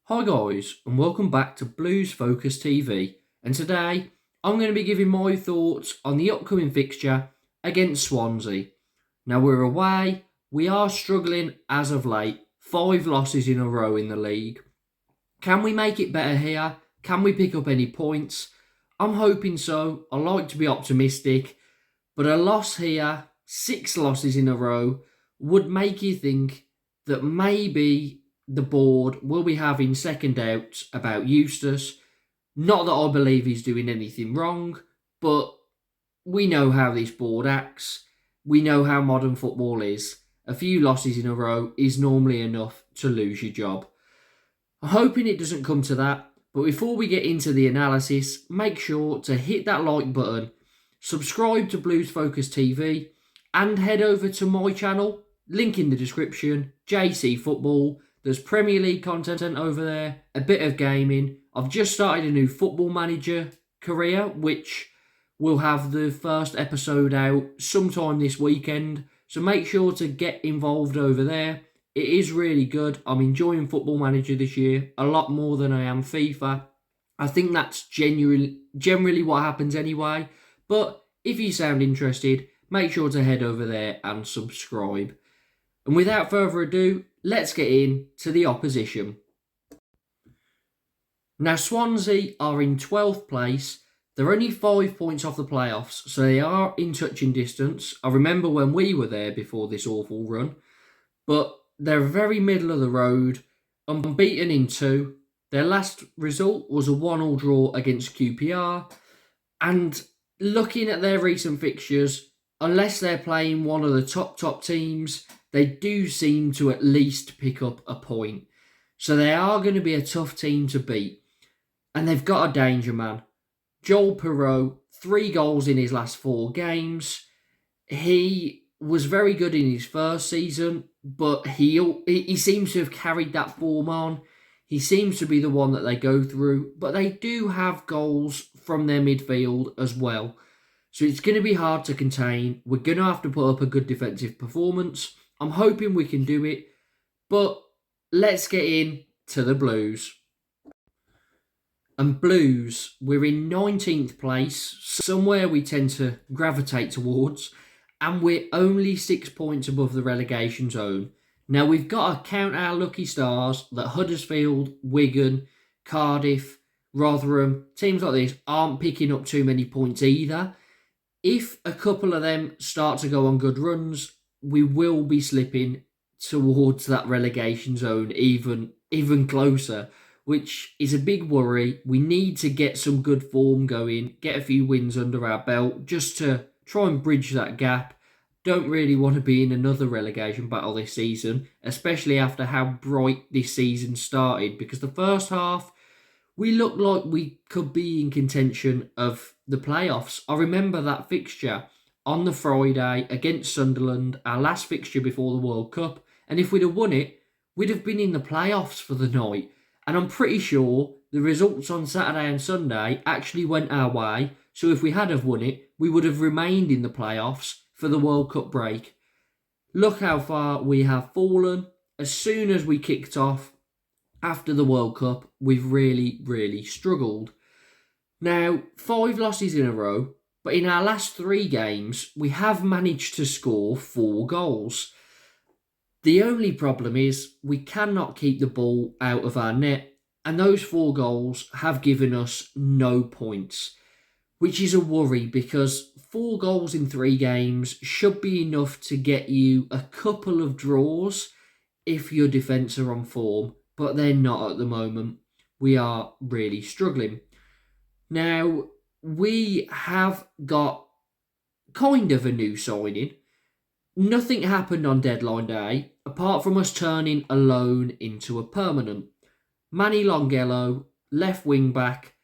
Hi guys, and welcome back to Blues Focus TV. And today I'm going to be giving my thoughts on the upcoming fixture against Swansea. Now we're away, we are struggling as of late, 5 losses in a row in the league. Can we make it better here? Can we pick up any points? I'm hoping so. I like to be optimistic, but a loss here, 6 losses in a row, would make you think that maybe the board will be having second doubts about Eustace. Not that I believe he's doing anything wrong, but we know how this board acts. We know how modern football is. A few losses in a row is normally enough to lose your job. I'm hoping it doesn't come to that, but before we get into the analysis, make sure to hit that like button, subscribe to Blues Focus TV, and head over to my channel, link in the description, JC Football. There's Premier League content over there, a bit of gaming. I've just started a new Football Manager career, which will have the first episode out sometime this weekend. So make sure to get involved over there. It is really good. I'm enjoying Football Manager this year a lot more than I am FIFA. I think that's generally what happens anyway. But if you sound interested, make sure to head over there and subscribe. And without further ado, let's get into the opposition. Now, Swansea are in 12th place. They're only 5 points off the playoffs, so they are in touching distance. I remember when we were there before this awful run. But they're very middle of the road, unbeaten in 2. Their last result was a 1-1 draw against QPR. And looking at their recent fixtures, unless they're playing one of the top teams, they do seem to at least pick up a point. So they are going to be a tough team to beat. And they've got a danger man. Joel Perreault, 3 goals in his last 4 games. He was very good in his first season, but he seems to have carried that form on. He seems to be the one that they go through, but they do have goals from their midfield as well. So it's going to be hard to contain. We're going to have to put up a good defensive performance. I'm hoping we can do it, but let's get into the Blues. And Blues, we're in 19th place, somewhere we tend to gravitate towards, and we're only 6 points above the relegation zone. Now, we've got to count our lucky stars that Huddersfield, Wigan, Cardiff, Rotherham, teams like this aren't picking up too many points either. If a couple of them start to go on good runs, we will be slipping towards that relegation zone even closer, which is a big worry. We need to get some good form going, get a few wins under our belt, just to try and bridge that gap. Don't really want to be in another relegation battle this season, especially after how bright this season started, because the first half, we looked like we could be in contention of the playoffs. I remember that fixture on the Friday against Sunderland, our last fixture before the World Cup, and if we'd have won it, we'd have been in the playoffs for the night. And I'm pretty sure the results on Saturday and Sunday actually went our way, so if we had have won it, we would have remained in the playoffs for the World Cup break. Look how far we have fallen. As soon as we kicked off after the World Cup, we've really struggled. Now, 5 losses in a row, but in our last 3 games, we have managed to score 4 goals. The only problem is we cannot keep the ball out of our net, and those 4 goals have given us no points, which is a worry because 4 goals in 3 games should be enough to get you a couple of draws if your defence are on form, but they're not at the moment. We are really struggling. Now, we have got kind of a new signing. Nothing happened on deadline day, apart from us turning a loan into a permanent. Manny Longello, left wing back.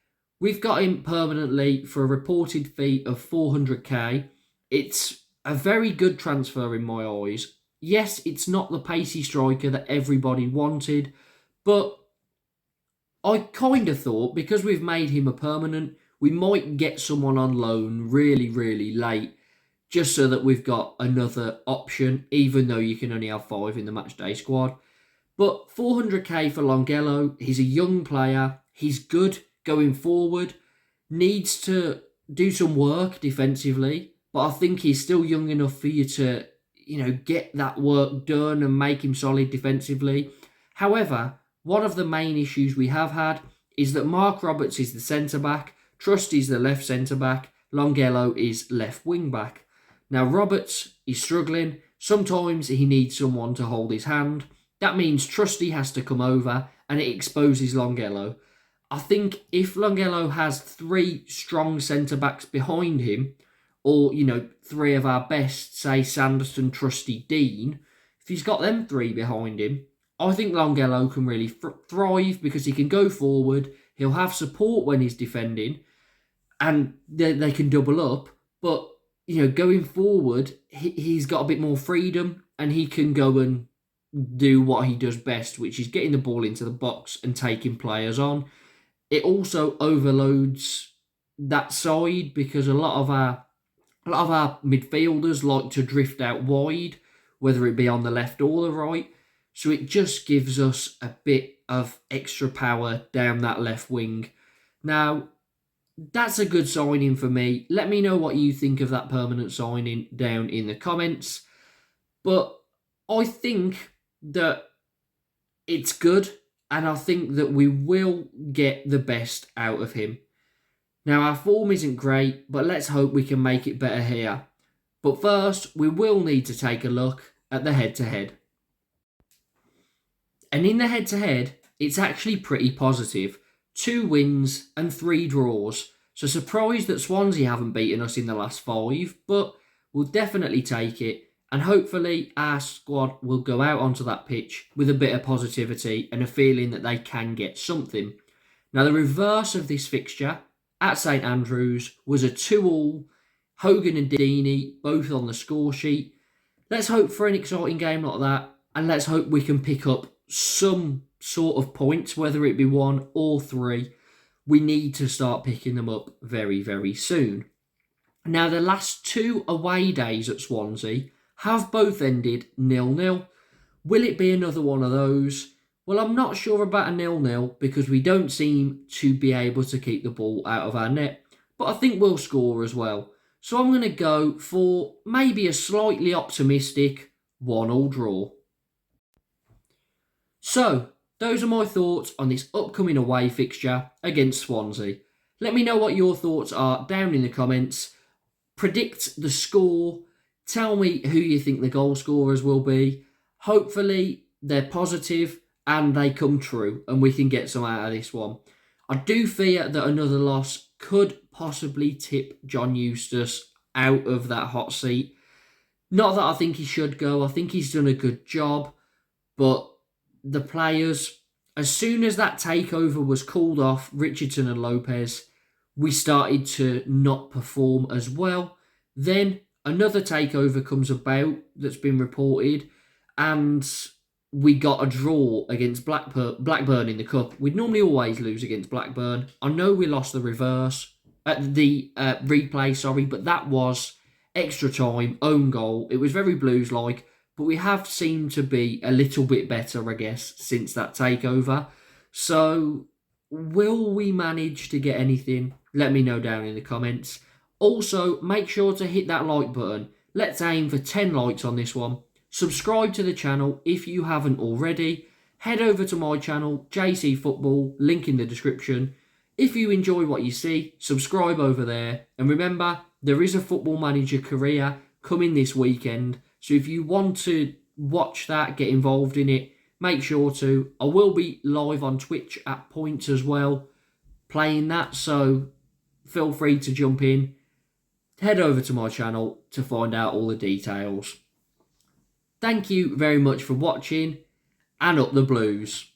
We've got him permanently for a reported fee of 400k. It's a very good transfer in my eyes. Yes, it's not the pacey striker that everybody wanted, but I kind of thought because we've made him a permanent, we might get someone on loan really late, just so that we've got another option, even though you can only have 5 in the matchday squad. But 400k for Longello, he's a young player, he's good going forward, needs to do some work defensively, but I think he's still young enough for you to, get that work done and make him solid defensively. However, one of the main issues we have had is that Mark Roberts is the centre-back, Trusty's the left centre-back, Longello is left wing-back. Now, Roberts is struggling. Sometimes he needs someone to hold his hand. That means Trusty has to come over and it exposes Longello. I think if Longello has 3 strong centre-backs behind him, or, 3 of our best, say Sanderson, Trusty, Dean, if he's got them 3 behind him, I think Longello can really thrive because he can go forward, he'll have support when he's defending, and they can double up. But, going forward, he's got a bit more freedom and he can go and do what he does best, which is getting the ball into the box and taking players on. It also overloads that side because a lot of our midfielders like to drift out wide, whether it be on the left or the right. So it just gives us a bit of extra power down that left wing. Now, that's a good signing for me. Let me know what you think of that permanent signing down in the comments. But I think that it's good, and I think that we will get the best out of him. Now, our form isn't great, but let's hope we can make it better here. But first, we will need to take a look at the head-to-head. And in the head-to-head, it's actually pretty positive. 2 wins and 3 draws. So surprised that Swansea haven't beaten us in the last 5, but we'll definitely take it. And hopefully our squad will go out onto that pitch with a bit of positivity and a feeling that they can get something. Now, the reverse of this fixture at St Andrews was a 2-2, Hogan and Deeney both on the score sheet. Let's hope for an exciting game like that, and let's hope we can pick up some sort of points, whether it be 1 or 3. We need to start picking them up very, very soon. Now, the last 2 away days at Swansea have both ended 0-0. Will it be another one of those? Well, I'm not sure about a 0-0 because we don't seem to be able to keep the ball out of our net. But I think we'll score as well. So I'm going to go for maybe a slightly optimistic 1-1 draw. So, those are my thoughts on this upcoming away fixture against Swansea. Let me know what your thoughts are down in the comments. Predict the score. Tell me who you think the goal scorers will be. Hopefully, they're positive and they come true and we can get some out of this one. I do fear that another loss could possibly tip John Eustace out of that hot seat. Not that I think he should go. I think he's done a good job. But the players, as soon as that takeover was called off, Richardson and Lopez, we started to not perform as well. Then another takeover comes about that's been reported, and we got a draw against Blackburn in the Cup. We'd normally always lose against Blackburn. I know we lost the replay, but that was extra time, own goal. It was very Blues-like, but we have seemed to be a little bit better, I guess, since that takeover. So, will we manage to get anything? Let me know down in the comments. Also, make sure to hit that like button. Let's aim for 10 likes on this one. Subscribe to the channel if you haven't already. Head over to my channel, JC Football, link in the description. If you enjoy what you see, subscribe over there. And remember, there is a Football Manager career coming this weekend. So if you want to watch that, get involved in it, make sure to. I will be live on Twitch at points as well, playing that. So feel free to jump in. Head over to my channel to find out all the details. Thank you very much for watching, and up the Blues.